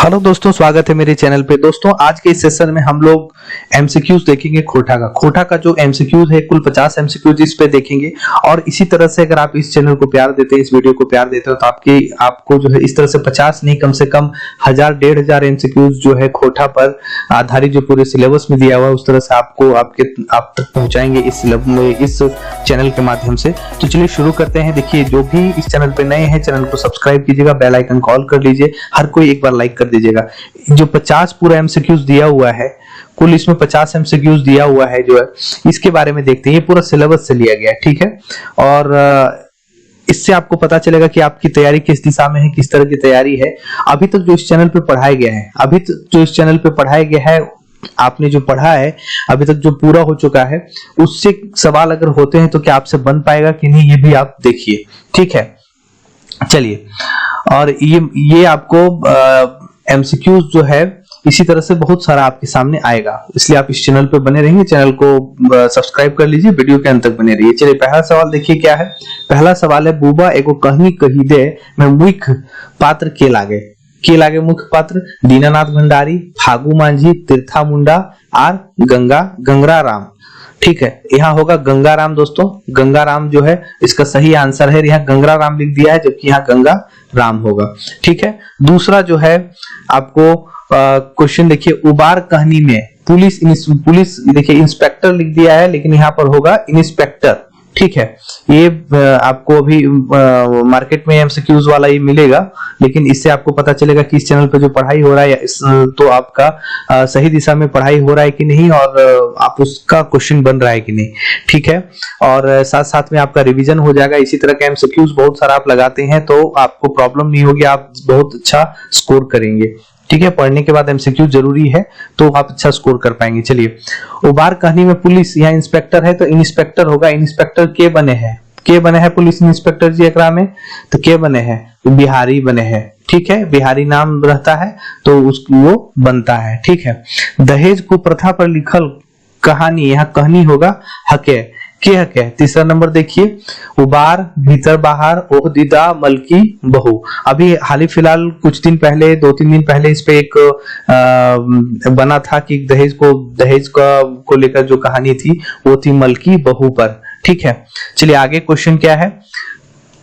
Hello दोस्तों, स्वागत है मेरे चैनल पे। दोस्तों आज के इस सेशन में हम लोग एमसीक्यूज देखेंगे। खोटा का जो एमसीक्यूज है, कुल 50 एमसीक्यूज इस पे देखेंगे। और इसी तरह से अगर आप इस चैनल को प्यार देते हैं, इस वीडियो को प्यार देते हो, तो आपको जो है इस तरह से 50 नहीं, कम से कम 1000-1500 एमसीक्यूज जो है खोटा पर आधारित जो पूरे सिलेबस में दिया हुआ है, उस तरह से आप तक पहुंचाएंगे इस चैनल के माध्यम से। तो चलिए शुरू करते हैं। देखिए, जो भी इस चैनल पे नए हैं, चैनल को सब्सक्राइब कीजिएगा, बेल आइकन कॉल कर लीजिए, हर कोई एक बार लाइक कर दीजिएगा। जो 50 पूरा एमसीक्यूज दिया हुआ है, कुल इसमें 50 एमसीक्यूज दिया हुआ है जो है, इसके बारे में देखते हैं। ये पूरा सिलेबस से लिया गया है, ठीक है। और इससे आपको पता चलेगा कि आपकी तैयारी किस दिशा में है, किस तरह की तैयारी है। अभी तक जो इस चैनल पे पढ़ाया गया है, आपने जो पढ़ा है अभी तक जो पूरा हो चुका है, उससे सवाल अगर होते हैं तो क्या आपसे बन पाएगा कि नहीं, ये भी आप देखिए, ठीक है। चलिए, और ये आपको एमसीक्यूज जो है इसी तरह से बहुत सारा आपके सामने आएगा, इसलिए आप इस चैनल पे बने रहेंगे। चैनल को सब्सक्राइब कर लीजिए, वीडियो के अंत तक बने रहिए। चलिए, पहला सवाल देखिए क्या है। पहला सवाल है, बुबा एगो कहनी कही दे मैं मुख्य पात्र के लागे मुख्य पात्र दीनानाथ भंडारी, फागू मांझी, तीर्था मुंडा और गंगरा राम। ठीक है, यहाँ होगा गंगा राम। दोस्तों, गंगा राम जो है इसका सही आंसर है। यहाँ गंगरा राम लिख दिया है, जबकि यहाँ गंगा राम होगा, ठीक है। दूसरा जो है आपको क्वेश्चन देखिए, उबार कहानी में पुलिस देखिए इंस्पेक्टर लिख दिया है, लेकिन यहाँ पर होगा इंस्पेक्टर, ठीक है। ये आपको अभी मार्केट में एमसीक्यूज वाला ये मिलेगा, लेकिन इससे आपको पता चलेगा कि इस चैनल पे जो पढ़ाई हो रहा है तो आपका सही दिशा में पढ़ाई हो रहा है कि नहीं, और आप उसका क्वेश्चन बन रहा है कि नहीं, ठीक है। और साथ साथ में आपका रिवीजन हो जाएगा। इसी तरह के एमसीक्यूज बहुत सारा आप लगाते हैं तो आपको प्रॉब्लम नहीं होगी, आप बहुत अच्छा स्कोर करेंगे, ठीक है। पढ़ने के बाद एमसीक्यू जरूरी है तो आप अच्छा स्कोर कर पाएंगे। चलिए, उबार कहानी में पुलिस, यहाँ इंस्पेक्टर है तो इंस्पेक्टर होगा। इंस्पेक्टर के बने हैं पुलिस इंस्पेक्टर जी एकरा में, तो के बने हैं, बिहारी बने हैं, ठीक है। बिहारी नाम रहता है तो वो बनता है, ठीक है। दहेज को प्रथा पर लिखल कहानी, यहाँ कहानी होगा हके के हके। तीसरा नंबर देखिए, उबार भीतर बाहर ओहदीदा मलकी बहू। अभी हाल ही फिलहाल कुछ दिन पहले, 2-3 दिन पहले इस पे एक बना था कि दहेज को लेकर जो कहानी थी वो थी मलकी बहू पर, ठीक है। चलिए आगे क्वेश्चन क्या है।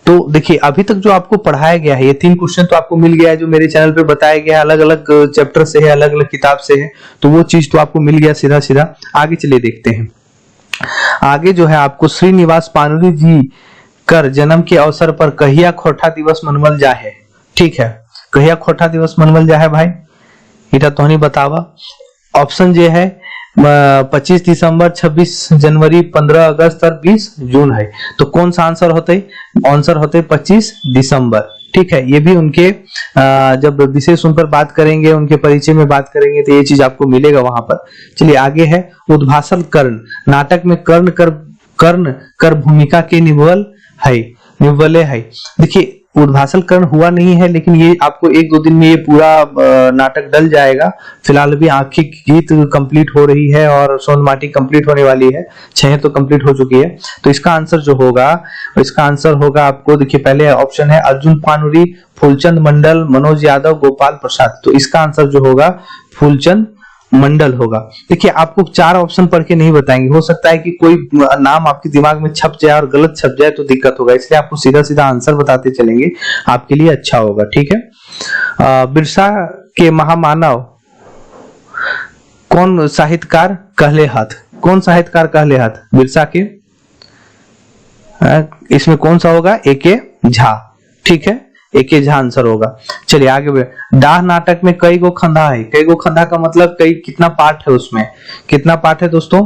तो देखिए, अभी तक जो आपको पढ़ाया गया है, ये 3 क्वेश्चन तो आपको मिल गया है, जो मेरे चैनल पे बताया गया है, अलग अलग चैप्टर से है, अलग अलग किताब से है, तो वो चीज तो आपको मिल गया सीधा। आगे चलिए देखते हैं। आगे जो है आपको श्रीनिवास पानुरी जी कर जन्म के अवसर पर कहिया खोटा दिवस मनवल जा है, ठीक है। कहिया खोटा दिवस मनवल जा है भाई, इटा तो नहीं बतावा। ऑप्शन जे है 25 दिसंबर, 26 जनवरी, 15 अगस्त और 20 जून है। तो कौन सा आंसर होते? आंसर होते 25 दिसंबर, ठीक है। ये भी उनके जब विशेष उन पर बात करेंगे, उनके परिचय में बात करेंगे, तो ये चीज आपको मिलेगा वहां पर। चलिए आगे है, उद्भाषण कर्ण, नाटक में कर्ण कर भूमिका के निवले है। देखिए, उद्भाषण कर्ण हुआ नहीं है, लेकिन ये आपको 1-2 दिन में ये पूरा नाटक डल जाएगा। फिलहाल भी आंखी गीत कंप्लीट हो रही है और सोनमाटी कंप्लीट होने वाली है, 6 तो कंप्लीट हो चुकी है। तो इसका आंसर जो होगा, इसका आंसर होगा आपको, देखिए पहले ऑप्शन है अर्जुन पानुरी, फूलचंद मंडल, मनोज यादव, गोपाल प्रसाद। तो इसका आंसर जो होगा फूलचंद मंडल होगा। देखिए, आपको 4 ऑप्शन पढ़ के नहीं बताएंगे, हो सकता है कि कोई नाम आपके दिमाग में छप जाए और गलत छप जाए तो दिक्कत होगा, इसलिए आपको सीधा आंसर बताते चलेंगे, आपके लिए अच्छा होगा, ठीक है। बिरसा के महामानव कौन साहित्यकार कहले हाथ? बिरसा के, इसमें कौन सा होगा? एके झा, ठीक है, एके झा आंसर होगा। चलिए आगे, डाह नाटक में कई गो खंधा है? कई गो खंधा का मतलब कितना पार्ट है, उसमें कितना पार्ट है दोस्तों?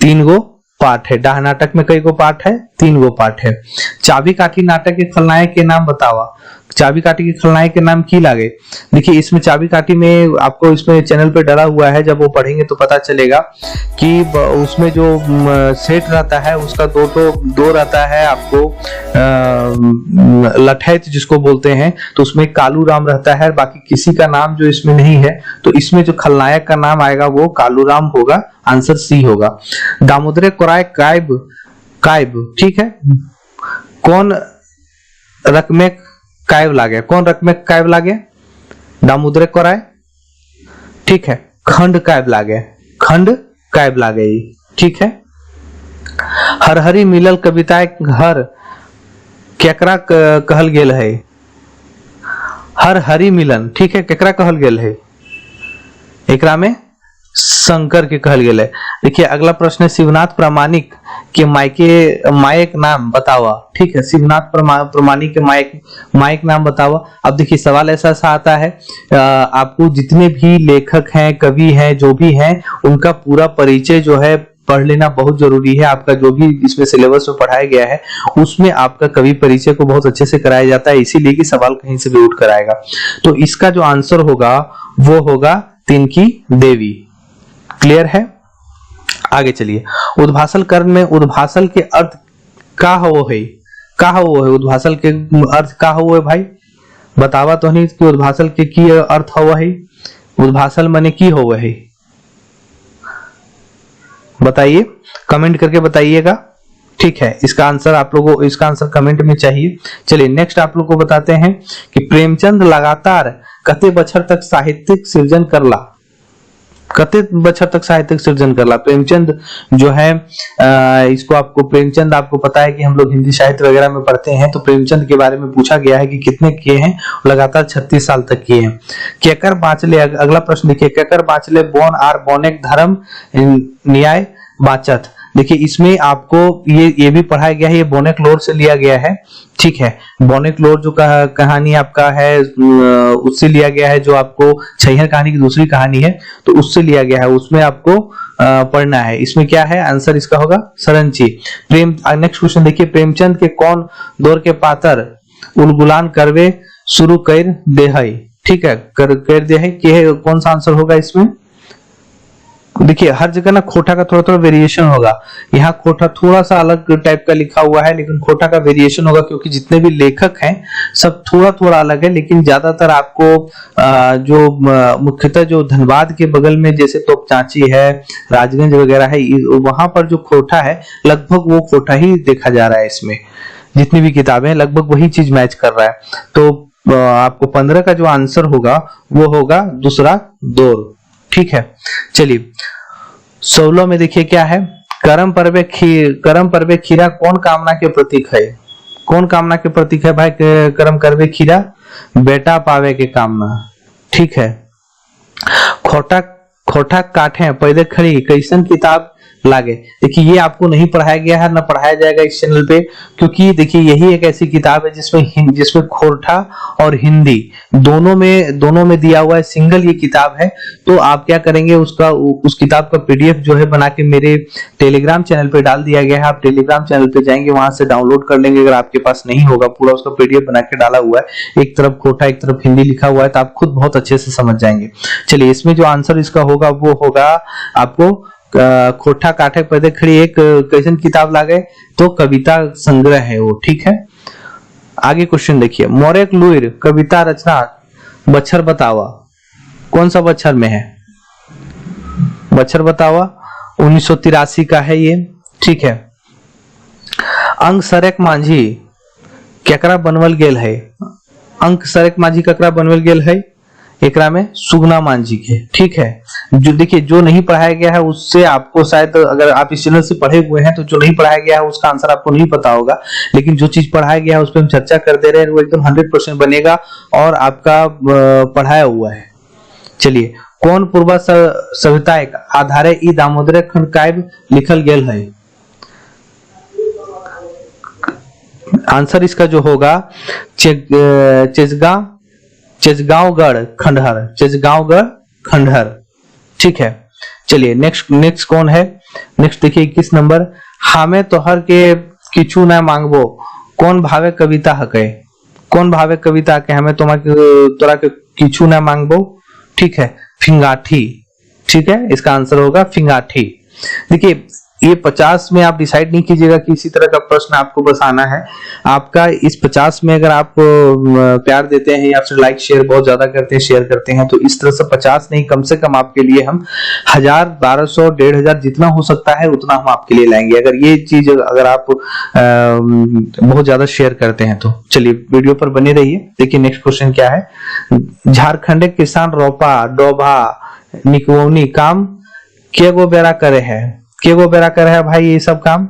3 गो पार्ट है। डाह नाटक में कई गो पार्ट है? 3 गो पार्ट है। चाबी काठी नाटक के खलनायक के नाम बतावा। चाबी काठी के खलनायक के नाम की लागे? देखिए, इसमें चाबी काठी में आपको इसमें चैनल पे डला हुआ है, जब वो पढ़ेंगे तो पता चलेगा कि उसमें जो सेट रहता है उसका दो रहता है आपको, लठैत जिसको बोलते हैं, तो उसमें कालू राम रहता है, बाकी किसी का नाम जो इसमें नहीं है। तो इसमें जो खलनायक का नाम आएगा वो कालू राम होगा, आंसर सी होगा। दामोदर कोराय कायब, ठीक है। कौन रकमे कायब लागे? दामोदर कराय, ठीक है। खंड काव्य लागे, खंड काव्य लागे, ठीक है। हर हरी मिलल कविताएं घर केकरा कहल गेल है, हर हरी मिलन, ठीक है, केकरा कहल गेल है, एकरा में शंकर के कहल गेल है। देखिए अगला प्रश्न है शिवनाथ प्रामाणिक के मायक नाम बतावा, ठीक है। शिवनाथ प्रामाणिक के मायक नाम बतावा। अब देखिए सवाल ऐसा आता है, आपको जितने भी लेखक हैं, कवि हैं, जो भी हैं, उनका पूरा परिचय जो है पढ़ लेना बहुत जरूरी है। आपका जो भी इसमें सिलेबस में पढ़ाया गया है उसमें आपका कवि परिचय को बहुत अच्छे से कराया जाता है, इसीलिए कि सवाल कहीं से भी उठ कर आएगा। तो इसका जो आंसर होगा वो होगा तिनकी देवी। क्लियर है? आगे चलिए। उद्भासल कर्ण में उद्भासल के अर्थ का हो है, का हो है, उद्भासल के अर्थ का हो है भाई, बतावा तो नहीं कि उद्भासल के की अर्थ हो है, उद्भासल माने की हो है, बताइए, कमेंट करके बताइएगा, ठीक है। इसका आंसर आप लोगों को, इसका आंसर कमेंट में चाहिए। चलिए नेक्स्ट आप लोग को बताते हैं कि प्रेमचंद लगातार कते बछर तक साहित्यिक सृजन करला, कते बछर तक साहित्यिक सृजन करला। प्रेमचंद जो है इसको आपको, प्रेमचंद आपको पता है कि हम लोग हिंदी साहित्य वगैरह में पढ़ते हैं, तो प्रेमचंद के बारे में पूछा गया है कि कितने किए हैं, लगातार 36 साल तक किए हैं। केकर बाँचले, अगला प्रश्न देखिए, केकर बाँचले बोन आर बोनेक धर्म न्याय बाचत। देखिए इसमें आपको ये भी पढ़ाया गया है, ये बोनेक लोर से लिया गया है, ठीक है। बोनेक लोर जो कहानी आपका है उससे लिया गया है, जो आपको छैहर कहानी की दूसरी कहानी है तो उससे लिया गया है, उसमें आपको पढ़ना है। इसमें क्या है आंसर, इसका होगा सरंची। प्रेम, नेक्स्ट क्वेश्चन देखिए, प्रेमचंद के कौन दौर के पातर उलगुलान करवे शुरू कर दे है, ठीक है, कर दे है, कौन सा आंसर होगा इसमें। देखिए हर जगह ना खोटा का थोड़ा थोड़ा वेरिएशन होगा, यहाँ खोटा थोड़ा सा अलग टाइप का लिखा हुआ है, लेकिन खोटा का वेरिएशन होगा क्योंकि जितने भी लेखक हैं सब थोड़ा थोड़ा अलग है, लेकिन ज्यादातर आपको जो मुख्यतः जो धनबाद के बगल में जैसे तोपचांची है, राजगंज वगैरह है, वहां पर जो खोटा है लगभग वो खोटा ही देखा जा रहा है। इसमें जितनी भी किताबें लगभग वही चीज मैच कर रहा है। तो आपको 15 का जो आंसर होगा वो होगा दूसरा दौर, ठीक है। चलिए 16 में देखिए क्या है, करम परवे खीरा कौन कामना के प्रतीक है, कौन कामना के प्रतीक है भाई, करम करवे खीरा बेटा पावे के कामना, ठीक है। खोटा काठे पैदे खड़ी कैसन किताब लागे। देखिए ये आपको नहीं पढ़ाया गया है, ना पढ़ाया जाएगा इस चैनल पे, क्योंकि देखिए यही एक ऐसी किताब है जिसमें खोरठा और हिंदी दोनों में दिया हुआ है, सिंगल ये किताब है। तो आप क्या करेंगे, उस किताब का पीडीएफ जो है बना के मेरे टेलीग्राम चैनल पे डाल दिया गया है, आप टेलीग्राम चैनल पे जाएंगे, वहां से डाउनलोड कर लेंगे। अगर आपके पास नहीं होगा, पूरा उसका पीडीएफ बना के डाला हुआ है, एक तरफ खोटा एक तरफ हिंदी लिखा हुआ है, तो आप खुद बहुत अच्छे से समझ जाएंगे। चलिए इसमें जो आंसर इसका होगा वो होगा आपको खोटा काठे पैदे खड़ी एक कैसन किताब लागे, तो कविता संग्रह है वो, ठीक है। आगे क्वेश्चन देखिए, मोरेक लुईर कविता रचना बच्छर बतावा, कौन सा बच्छर में है, बच्छर बतावा 1983 का है ये, ठीक है। अंक सरेक मांझी केकरा बनवल गेल है, अंक सरेक मांझी केकरा बनवल गेल है, एकरा में सुगना मांझी के, ठीक है। जो देखिए जो नहीं पढ़ाया गया है उससे आपको शायद, अगर आप इस चैनल से पढ़े हुए हैं तो जो नहीं पढ़ाया गया है उसका आंसर आपको नहीं पता होगा, लेकिन जो चीज पढ़ाया गया है उस पर हम चर्चा कर दे रहे हैं, वो एकदम 100% बनेगा और आपका पढ़ाया हुआ है। चलिए, कौन पूर्वा सभ्यता आधारे ई दामोदर खंड काव्य लिखल गेल है, आंसर इसका जो होगा चेजगांवगढ़ खंडहर, चेजगांवगढ़ खंडहर, ठीक है। चलिए नेक्स्ट कौन है, नेक्स्ट देखिए 21 नंबर, हमें तोहर के किछु न मांगबो कौन भावे कविता हके, कौन भावे कविता के हमें तोरा के किछु न मांगबो, ठीक है, फिंगाठी, ठीक है, इसका आंसर होगा फिंगाठी। देखिए ये 50 में आप डिसाइड नहीं कीजिएगा कि इसी तरह का प्रश्न आपको बस आना है। आपका इस 50 में अगर आप प्यार देते हैं या फिर लाइक शेयर बहुत ज्यादा करते हैं, शेयर करते हैं, तो इस तरह से 50 नहीं, कम से कम आपके लिए हम 1000, 1200, 1500 जितना हो सकता है उतना हम आपके लिए लाएंगे, अगर ये चीज अगर आप बहुत ज्यादा शेयर करते हैं तो। चलिए वीडियो पर बने रहिए। देखिए नेक्स्ट क्वेश्चन क्या है। झारखंड के किसान रोपा डोभा निकवनी काम के गो बेरा करे है। के गो बेरा करे है भाई ये सब काम?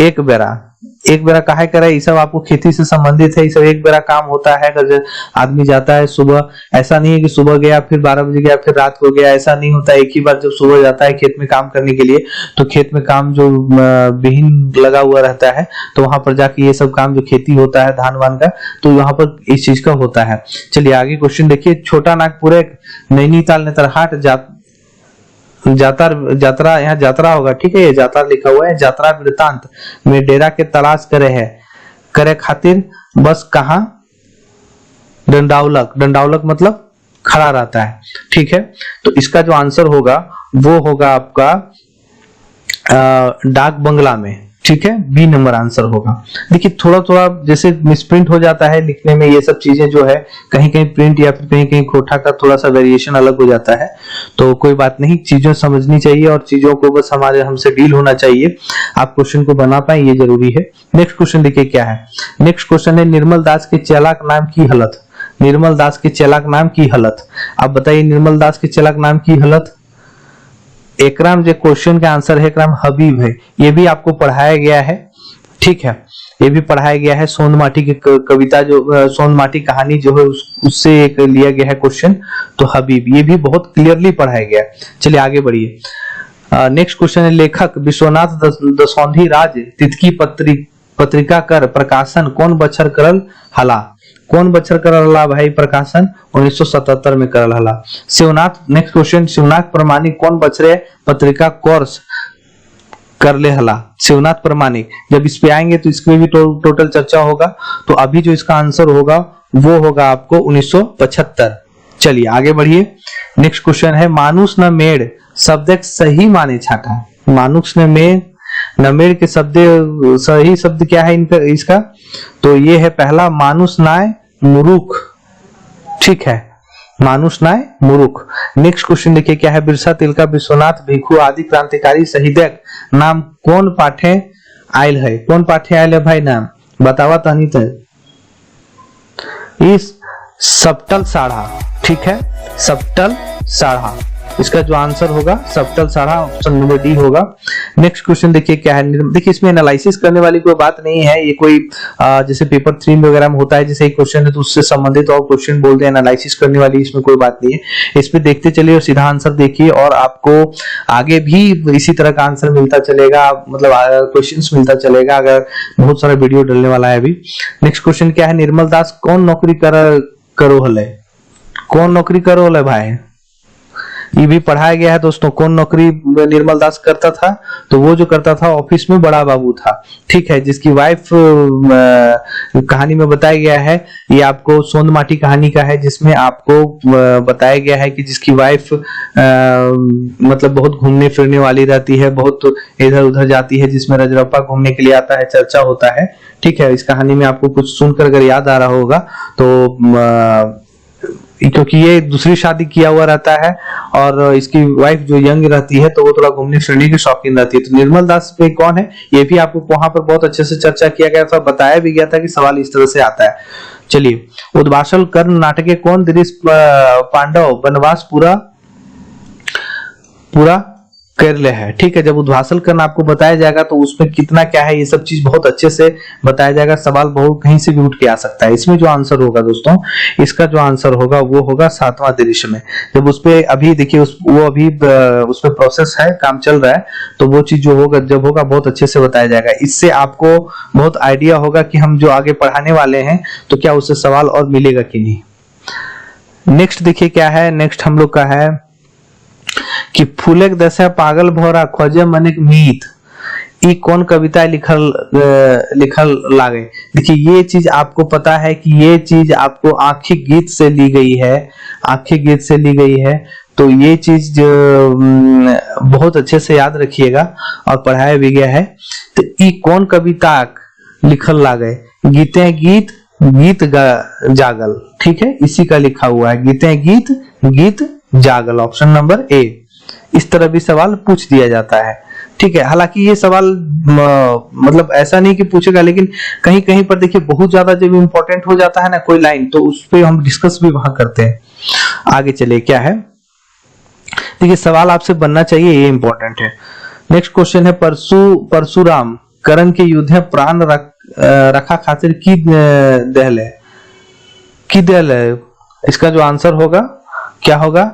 एक बेरा काहे करे? ये सब आपको खेती से संबंधित है, ये सब एक बेरा काम होता है। अगर आदमी जाता है सुबह, ऐसा नहीं है कि सुबह गया फिर 12 बजे गया फिर रात को गया, ऐसा नहीं होता। एक ही बार जब सुबह जाता है खेत में काम करने के लिए, तो खेत में काम जो बीहन लगा हुआ रहता है, तो वहां पर जाके ये सब काम जो खेती होता है धान वान का, तो यहाँ पर इस चीज का होता है। चलिए आगे क्वेश्चन देखिए। छोटा नागपुर नैनीताल नेतरहाट यात्रा, यहाँ यात्रा होगा, ठीक है, ये यात्रा लिखा हुआ है। यात्रा वृत्तांत में डेरा के तलाश करे खातिर बस कहाँ? दंडावलक मतलब खड़ा रहता है, ठीक है। तो इसका जो आंसर होगा वो होगा आपका डाक बंगला में, ठीक है, बी नंबर आंसर होगा। देखिए थोड़ा जैसे मिसप्रिंट हो जाता है लिखने में, ये सब चीजें जो है कहीं प्रिंट या फिर कहीं कोठा का थोड़ा सा वेरिएशन अलग हो जाता है, तो कोई बात नहीं, चीजें समझनी चाहिए और चीजों को बस हमसे डील होना चाहिए, आप क्वेश्चन को बना पाए ये जरूरी है। नेक्स्ट क्वेश्चन देखिए क्या है। नेक्स्ट क्वेश्चन है निर्मल दास के चेला का नाम की हलत। निर्मल दास के चेला का नाम की हलत, आप बताइए निर्मल दास के चेला का नाम की हलत। एकराम जो क्वेश्चन का आंसर है एकराम हबीब है, ये भी आपको पढ़ाया गया है, ठीक है, ये भी पढ़ाया गया है। सोनमाटी की कविता जो सोनमाटी कहानी जो है उससे एक लिया गया है क्वेश्चन, तो हबीब ये भी बहुत क्लियरली पढ़ाया गया है। चलिए आगे बढ़िए। नेक्स्ट क्वेश्चन है लेखक विश्वनाथ दसौंधी राज तितकी पत्रिका कर प्रकाशन कौन बछर करल हला। कौन बछर करल हला भाई प्रकाशन? 1977 में करल हला। शिवनाथ, नेक्स्ट क्वेश्चन, शिवनाथ प्रमाणिक कौन बछरे पत्रिका कोर्स कर ले हला। शिवनाथ प्रमाणिक, जब इस पे आएंगे तो इसमें भी टोटल चर्चा होगा, तो अभी जो इसका आंसर होगा वो होगा आपको 1975। चलिए आगे बढ़िए। नेक्स्ट क्वेश्चन है मानुष न मेड़ शब्द सही माने छाटा। मानुष न मेड़ नमेड़ के शब्द सही शब्द क्या है इनका इसका? तो ये है पहला मानुष नाय मुरुख, ठीक है, मानुष नाय मुरुख। नेक्स्ट क्वेश्चन देखिए क्या है। बिरसा तिलका विश्वनाथ भिखु आदि क्रांतिकारी शहीदक नाम कौन पाठे आयल है? कौन पाठे आयल है भाई नाम बतावा तहनी तय। इस सप्तल साढ़ा, ठीक है, सप्तल साढ़ा, इसका जो आंसर होगा सप्तल साढ़ा, ऑप्शन नंबर डी होगा। नेक्स्ट क्वेश्चन देखिए क्या है। देखिए इसमें एनालिसिस करने वाली कोई बात नहीं है, ये कोई जैसे पेपर 3 वगैरह में होता है, जैसे एक क्वेश्चन है तो उससे संबंधित और क्वेश्चन बोलते हैं, एनालिसिस करने वाली इसमें कोई बात नहीं है। इस पे देखते चलिए और सीधा आंसर देखिए और आपको आगे भी इसी तरह का आंसर मिलता चलेगा, मतलब क्वेश्चन मिलता चलेगा, अगर बहुत सारा वीडियो डलने वाला है अभी। नेक्स्ट क्वेश्चन क्या है। निर्मल दास कौन नौकरी करो हले? कौन नौकरी करो हले भाई? ये भी पढ़ाया गया है दोस्तों। कौन नौकरी निर्मल दास करता था? तो वो जो करता था ऑफिस में बड़ा बाबू था, ठीक है, जिसकी वाइफ कहानी में बताया गया है, ये आपको सोनमाटी कहानी का है, जिसमें आपको बताया गया है कि जिसकी वाइफ मतलब बहुत घूमने फिरने वाली रहती है, बहुत इधर उधर जाती है, जिसमें रजरप्पा घूमने के लिए आता है, चर्चा होता है, ठीक है। इस कहानी में आपको कुछ सुनकर अगर याद आ रहा होगा तो क्योंकि ये दूसरी शादी किया हुआ रहता है और इसकी वाइफ जो यंग रहती है तो वो थोड़ा घूमने फिरने की शौकीन रहती है। तो निर्मल दास पे कौन है ये भी आपको वहां पर बहुत अच्छे से चर्चा किया गया था, बताया भी गया था कि सवाल इस तरह से आता है। चलिए, उद्वासल कर्ण नाटके कौन दिनेश पांडव वनवास पूरा कर ले है, ठीक है। जब उद्वासल कर्ण आपको बताया जाएगा तो उसमें कितना क्या है ये सब चीज बहुत अच्छे से बताया जाएगा। सवाल बहुत कहीं से भी उठ के आ सकता है। इसमें जो आंसर होगा दोस्तों, इसका जो आंसर होगा वो होगा 7वां दृश्य में। जब उसपे अभी देखिए वो अभी उसपे प्रोसेस है, काम चल रहा है, तो वो चीज जो होगा जब होगा बहुत अच्छे से बताया जाएगा। इससे आपको बहुत आइडिया होगा कि हम जो आगे पढ़ाने वाले हैं तो क्या उससे सवाल और मिलेगा कि नहीं। नेक्स्ट देखिए क्या है। नेक्स्ट हम लोग का है कि फूलेक दशा पागल भौरा खोजे मनिक मीत, ई कौन कविता लिखल लागे। देखिए ये चीज आपको पता है कि ये चीज आपको आखिरी गीत से ली गई है, आखिरी गीत से ली गई है। तो ये चीज बहुत अच्छे से याद रखिएगा और पढ़ाया भी गया है। तो ई कौन कविताक लिखल लागे, गीते गीत गीत जागल, ठीक है, इसी का लिखा हुआ है, गीते गीत गीत जागल, ऑप्शन नंबर ए। इस तरह भी सवाल पूछ दिया जाता है, ठीक है। हालांकि ये सवाल मतलब ऐसा नहीं कि पूछेगा, लेकिन कहीं कहीं पर देखिए बहुत ज्यादा जब इम्पोर्टेंट हो जाता है ना कोई लाइन, तो उस पर हम डिस्कस भी वहां करते हैं। आगे चलिए क्या है, देखिए सवाल आपसे बनना चाहिए, ये इंपॉर्टेंट है। नेक्स्ट क्वेश्चन है, परशुराम करण के युद्ध में प्राण रखा खातिर की दल है, इसका जो आंसर होगा क्या होगा,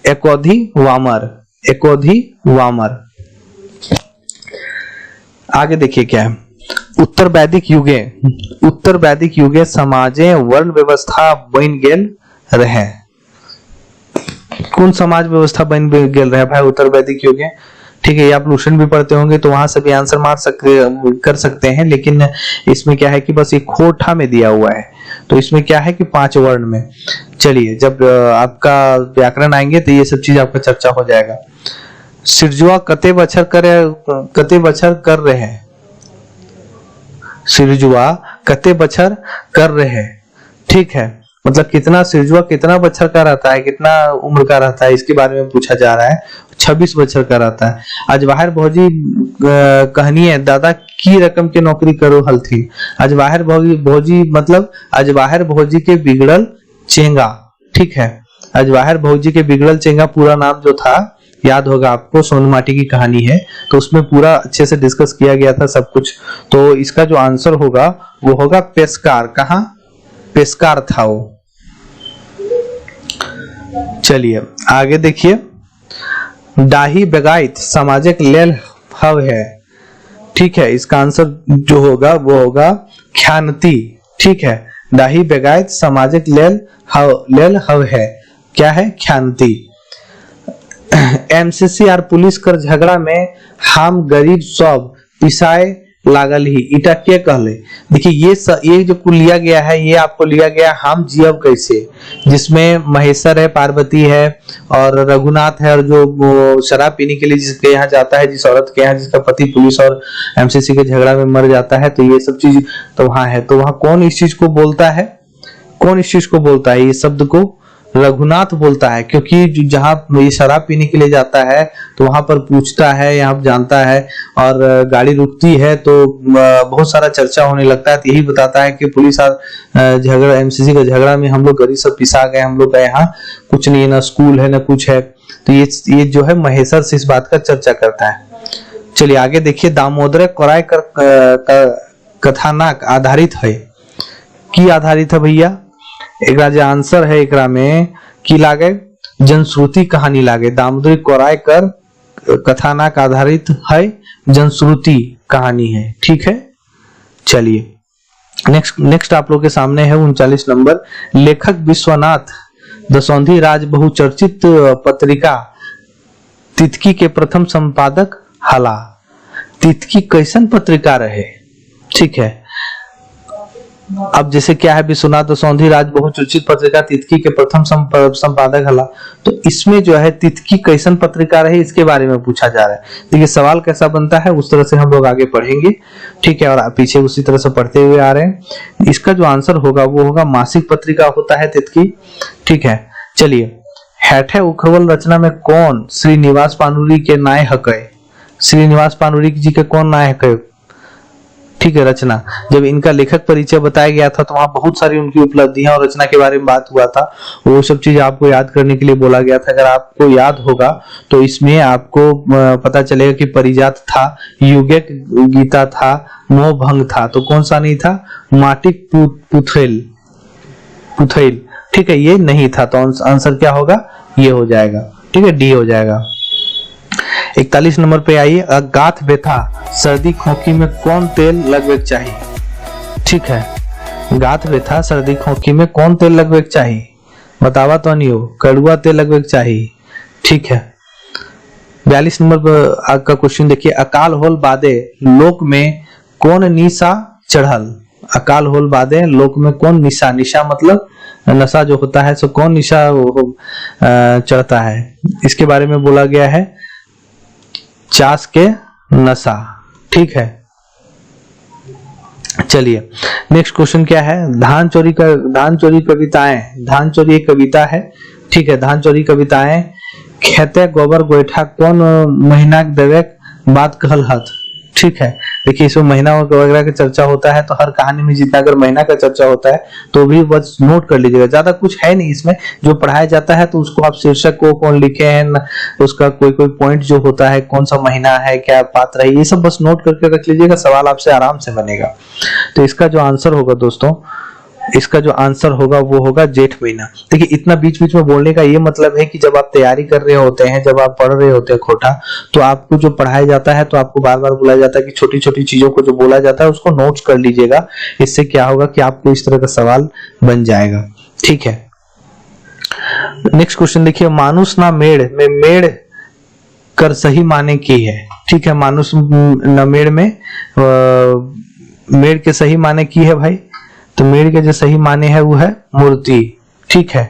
एकोधि वामर, एकोधि वामर। आगे देखिए क्या है, उत्तर वैदिक युगे समाजे वर्ण व्यवस्था बन गेल रहे, कौन समाज व्यवस्था बन गेल रहे भाई उत्तर वैदिक युगे, ठीक है। ये आप ट्यूशन भी पढ़ते होंगे तो वहां से भी आंसर कर सकते हैं, लेकिन इसमें क्या है कि बस एक खोटा में दिया हुआ है, तो इसमें क्या है कि 5 वर्ण में। चलिए जब आपका व्याकरण आएंगे तो ये सब चीज आपका चर्चा हो जाएगा। सिरजुआ कते बछर कर रहे हैं, सिरजुआ कते बछर कर रहे हैं, ठीक है, मतलब कितना सिरजुआ कितना बछर का रहता है, कितना उम्र का रहता है, इसके बारे में पूछा जा रहा है। 26 बछर का रहता है। आज बाहर भौजी कहनी है दादा की रकम की नौकरी करो हलथी, आज बाहर भौजी मतलब आज बाहर भौजी के बिगड़ल चेंगा, ठीक है, आज बाहर भौजी के बिगड़ल चेंगा पूरा नाम जो था याद होगा आपको, सोनमाटी की कहानी है, तो उसमें पूरा अच्छे से डिस्कस किया गया था सब कुछ। तो इसका जो आंसर होगा वो होगा पेशकार, कहां पेशकार था वो। चलिए आगे देखिए, डाही बेगायत सामाजिक लेल हव है, ठीक है, इसका आंसर जो होगा वो होगा ख्यानती, ठीक है, डाही बेगायत सामाजिक लेल हव है, क्या है, ख्यानती। एमसीसी और पुलिस कर झगड़ा में हम गरीब सब पिसाए लागल ही, इटा के कहले। देखिए ये जो कुल लिया गया है, ये आपको लिया गया हम जियब कैसे, जिसमें महेश्वर है, पार्वती है और रघुनाथ है, और जो शराब पीने के लिए जिसके यहाँ जाता है, जिस औरत के यहाँ जिसका पति पुलिस और एमसीसी के झगड़ा में मर जाता है, तो ये सब चीज तो वहां है। तो वहां कौन इस चीज को बोलता है, कौन इस चीज को बोलता है, ये शब्द को रघुनाथ बोलता है, क्योंकि जहां ये शराब पीने के लिए जाता है तो वहां पर पूछता है, यहाँ जानता है, और गाड़ी रुकती है तो बहुत सारा चर्चा होने लगता है, तो यही बताता है कि पुलिस और झगड़ा, एमसीसी का झगड़ा में हम लोग गरीब सब पिसा गए, हम लोग का यहाँ कुछ नहीं है, ना स्कूल है ना कुछ है। तो ये जो है महेश्वर से इस बात का चर्चा करता है। चलिए आगे देखिए, दामोदर कोराय कथानक आधारित है, की आधारित है भैया, एक जो आंसर है एकरा में की लागे, जनश्रुति कहानी लागे, दामोदर कोराय कर कथानक आधारित है, जनश्रुति कहानी है, ठीक है। चलिए नेक्स्ट आप लोग के सामने है 39 नंबर, लेखक विश्वनाथ दसौंधी राज बहुचर्चित पत्रिका तितकी के प्रथम संपादक हला, तितकी कैसन पत्रिका रहे, ठीक है। अब जैसे क्या है, विश्वनाथ दसौंधी राज बहुचर्चित पत्रिका तितकी के प्रथम संपादक हला, तो इसमें जो है तितकी कैसन पत्रिका रही, इसके बारे में पूछा जा रहा है। देखिए सवाल कैसा बनता है उस तरह से हम लोग आगे पढ़ेंगे, ठीक है, और पीछे उसी तरह से पढ़ते हुए आ रहे हैं। इसका जो आंसर होगा वो होगा मासिक पत्रिका होता है तितकी, ठीक है। चलिए, हैठे उखरवल रचना में कौन श्रीनिवास पानुरी के नाय हकै, श्रीनिवास पानुरी जी के कौन नाय हकै, ठीक है। रचना, जब इनका लेखक परिचय बताया गया था तो वहां बहुत सारी उनकी उपलब्धियां और रचना के बारे में बात हुआ था, वो सब चीज आपको याद करने के लिए बोला गया था। अगर आपको याद होगा तो इसमें आपको पता चलेगा कि परिजात था, युगक गीता था, मोहभंग था, तो कौन सा नहीं था, माटिक पुथैल, ठीक है, ये नहीं था। तो आंसर क्या होगा, ये हो जाएगा, ठीक है, डी हो जाएगा। 41 नंबर पे आइए, गाथ बेथा सर्दी खोखी में कौन तेल लगवे चाहिए, ठीक है, गाथ बेथा सर्दी खोखी में कौन तेल लगवे चाहिए, बतावा तो नहीं हो, कड़ुआ तेल लगवे चाहिए, ठीक है। 42 नंबर पर आपका क्वेश्चन देखिए, अकाल होल बादे लोक में कौन निशा चढ़ल, अकाल होल बादे लोक में कौन निशा, निशा मतलब नशा जो होता है, सो कौन निशा चढ़ता है, इसके बारे में बोला गया है चास के नशा। ठीक है, चलिए नेक्स्ट क्वेश्चन क्या है, धान चोरी कविताएं, धान चोरी एक कविता है। ठीक है, धान चोरी कविताएं, खेते गोबर गोईठा कौन महीना देवे बात कहल हत। ठीक है, देखिए इसमें महीना वगैरह का चर्चा होता है, तो हर कहानी में जितना अगर महीना का चर्चा होता है तो भी बस नोट कर लीजिएगा, ज्यादा कुछ है नहीं इसमें, जो पढ़ाया जाता है तो उसको आप शीर्षक को कौन लिखे हैं, उसका कोई पॉइंट जो होता है, कौन सा महीना है, क्या पात्र है, ये सब बस नोट करके रख लीजिएगा, सवाल आपसे आराम से बनेगा। तो इसका जो आंसर होगा दोस्तों, इसका जो आंसर होगा वो होगा जेठ महीना। देखिए इतना बीच बीच में बोलने का ये मतलब है कि जब आप तैयारी कर रहे होते हैं, जब आप पढ़ रहे होते हैं खोटा, तो आपको जो पढ़ाया जाता है तो आपको बार बार बोला जाता है कि छोटी छोटी चीजों को जो बोला जाता है उसको नोट्स कर लीजिएगा। इससे क्या होगा कि आपको इस तरह का सवाल बन जाएगा। ठीक है, नेक्स्ट क्वेश्चन देखिए, मानुष ना मेड़ में मेड़ कर सही माने की है। ठीक है, मानुष न मेड़ में मेड़ के सही माने की है भाई, तो मेड़ के जो सही माने है वो है मूर्ति। ठीक है,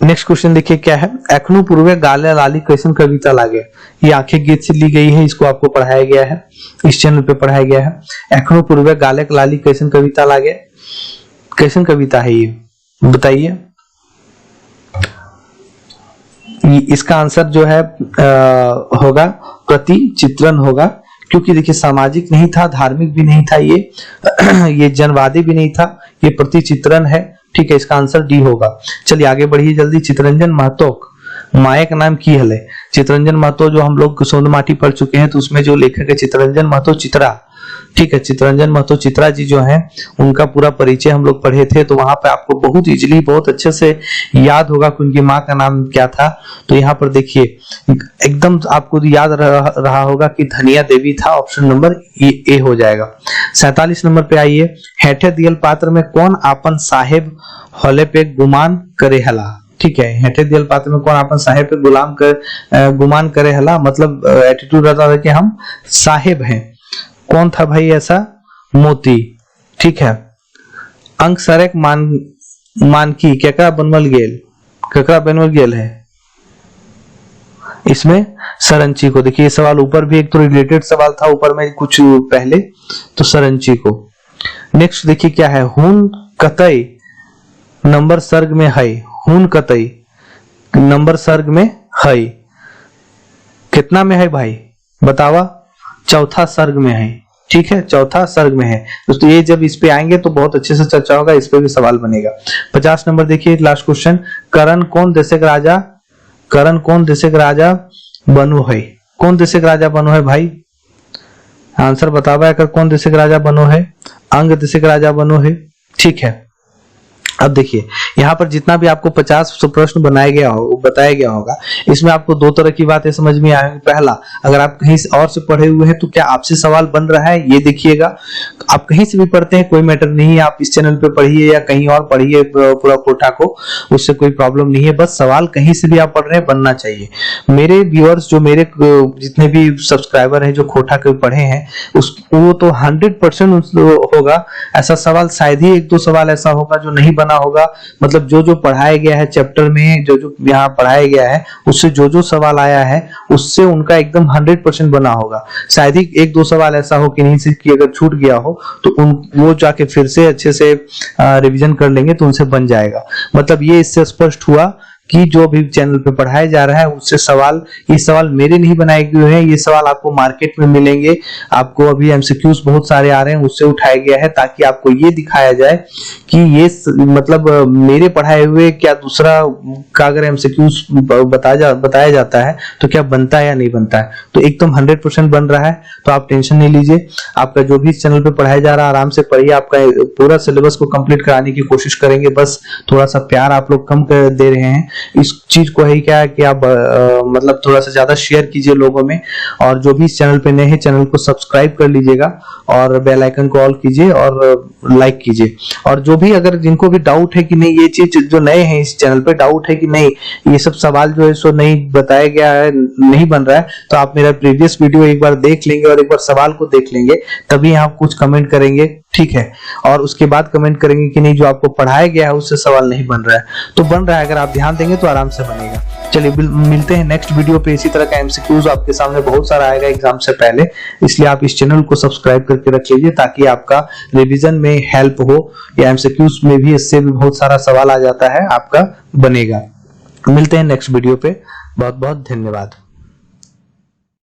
नेक्स्ट क्वेश्चन देखिए क्या है, एखनु पूर्वे गाले लाली कैसन कविता लागे, ये आंखें गीत से ली गई है, इसको आपको पढ़ाया गया है, इस चैनल पे पढ़ाया गया है। एखनु पूर्वे गाले लाली कैसन कविता लागे, कैसन कविता है ये बताइए। इसका आंसर जो है होगा प्रति चित्रण होगा, क्योंकि देखिए सामाजिक नहीं था, धार्मिक भी नहीं था, ये जनवादी भी नहीं था, ये प्रति चित्रण है। ठीक है, इसका आंसर डी होगा। चलिए आगे बढ़िए जल्दी। चितरंजन महतो माया का नाम की हले, चितरंजन महतो जो हम लोग सोंद माटी पढ़ चुके हैं, तो उसमें जो लेखक है चितरंजन महतो चित्रा। ठीक है, चितरंजन महतो चित्रा जी जो हैं उनका पूरा परिचय हम लोग पढ़े थे, तो वहां पे आपको बहुत इजीली बहुत अच्छे से याद होगा कि उनकी माँ का नाम क्या था। तो यहाँ पर देखिए एकदम आपको याद रहा होगा कि धनिया देवी था, ऑप्शन नंबर ए हो जाएगा। 47 नंबर पे आइए, हेठे दियल पात्र में कौन आपन साहेब होले पे गुमान करे हला। ठीक है, हेठे दियल पात्र में कौन आपन साहेब पे गुमान करे हला, मतलब एटीट्यूड रहता था कि हम साहेब हैं। कौन था भाई ऐसा, मोती। ठीक है, अंक सरेक मानकी केकरा बनवल गेल, केकरा बनवल गेल है इसमें सरंची को। देखिए ये सवाल ऊपर भी एक तो रिलेटेड सवाल था ऊपर में कुछ पहले, तो सरंची को। नेक्स्ट देखिए क्या है, हुन कतई नंबर सर्ग में है, हुन कतई नंबर सर्ग में है, कितना में है भाई बतावा, चौथा सर्ग में है। ठीक है, चौथा सर्ग में है दोस्तों। ये जब इस पे आएंगे तो बहुत अच्छे से चर्चा होगा, इस पे भी सवाल बनेगा। 50 नंबर देखिए लास्ट क्वेश्चन, करण कौन देशक राजा, करण कौन देशक राजा बनो है, कौन देशक राजा बनो है भाई, आंसर बतावा कर, कौन देशक राजा बनो है, अंग देशक राजा बनो है। ठीक है, अब देखिए यहाँ पर जितना भी आपको 50 प्रश्न बताया गया होगा, इसमें आपको दो तरह की बातें समझ में आएंगी। पहला, अगर आप कहीं और से पढ़े हुए हैं तो क्या आपसे सवाल बन रहा है, ये देखिएगा। आप कहीं से भी पढ़ते हैं कोई मैटर नहीं है, आप इस चैनल पे पढ़िए या कहीं और पढ़िए पूरा कोटा को, उससे कोई प्रॉब्लम नहीं है, बस सवाल कहीं से भी आप पढ़ रहे हैं बनना चाहिए। मेरे व्यूअर्स जो मेरे जितने भी सब्सक्राइबर हैं जो खोटा के पढ़े हैं, वो तो 100% होगा ऐसा सवाल, शायद ही एक दो सवाल ऐसा होगा जो नहीं बना होगा। मतलब जो पढ़ाया गया है चैप्टर में, जो यहाँ पढ़ाया गया है उससे जो सवाल आया है उससे उनका एकदम 100% बना होगा। शायद ही एक दो सवाल ऐसा हो कि नहीं से कि अगर छूट गया हो तो वो जाके फिर से अच्छे से रिवीजन कर लेंगे तो उनसे बन जाएगा। मतलब ये इससे स्पष्ट हुआ कि जो भी चैनल पे पढ़ाया जा रहा है उससे सवाल, ये सवाल मेरे नहीं बनाए गए हैं, ये सवाल आपको मार्केट में मिलेंगे। आपको अभी एमसीक्यूज बहुत सारे आ रहे हैं, उससे उठाया गया है ताकि आपको ये दिखाया जाए कि ये मतलब मेरे पढ़ाए हुए क्या दूसरा का अगर एमसीक्यूज बताया जाता है तो क्या बनता है या नहीं बनता है। तो एकदम 100% बन रहा है, तो आप टेंशन नहीं लीजिए। आपका जो भी चैनल पे पढ़ाया जा रहा है आराम से पढ़िए, आपका पूरा सिलेबस को कंप्लीट कराने की कोशिश करेंगे। बस थोड़ा सा प्यार आप लोग कम कर दे रहे हैं, इस चीज को है क्या है कि आप मतलब थोड़ा सा ज्यादा शेयर कीजिए लोगों में, और जो भी इस चैनल पे नए हैं चैनल को सब्सक्राइब कर लीजिएगा और बेल आइकन को ऑल कीजिए और लाइक कीजिए। और जो भी अगर जिनको भी डाउट है कि नहीं ये चीज, जो नए हैं इस चैनल पे डाउट है कि नहीं ये सब सवाल जो है सो नहीं बताया गया है, नहीं बन रहा है, तो आप मेरा प्रीवियस वीडियो एक बार देख लेंगे और एक बार सवाल को देख लेंगे, तभी आप कुछ कमेंट करेंगे, ठीक है। और उसके बाद कमेंट करेंगे कि नहीं जो आपको पढ़ाया गया है उससे सवाल नहीं बन रहा है, तो बन रहा है, अगर आप ध्यान देंगे तो आराम से बनेगा। चलिए मिलते हैं नेक्स्ट वीडियो पे। इसी तरह का एमसीक्यूज आपके सामने बहुत सारा आएगा एग्जाम से पहले, इसलिए आप इस चैनल को सब्सक्राइब करके रख लीजिए ताकि आपका रिवीजन में हेल्प हो, या एमसीक्यूज में भी इससे भी बहुत सारा सवाल आ जाता है, आपका बनेगा। मिलते हैं नेक्स्ट वीडियो पे, बहुत बहुत धन्यवाद।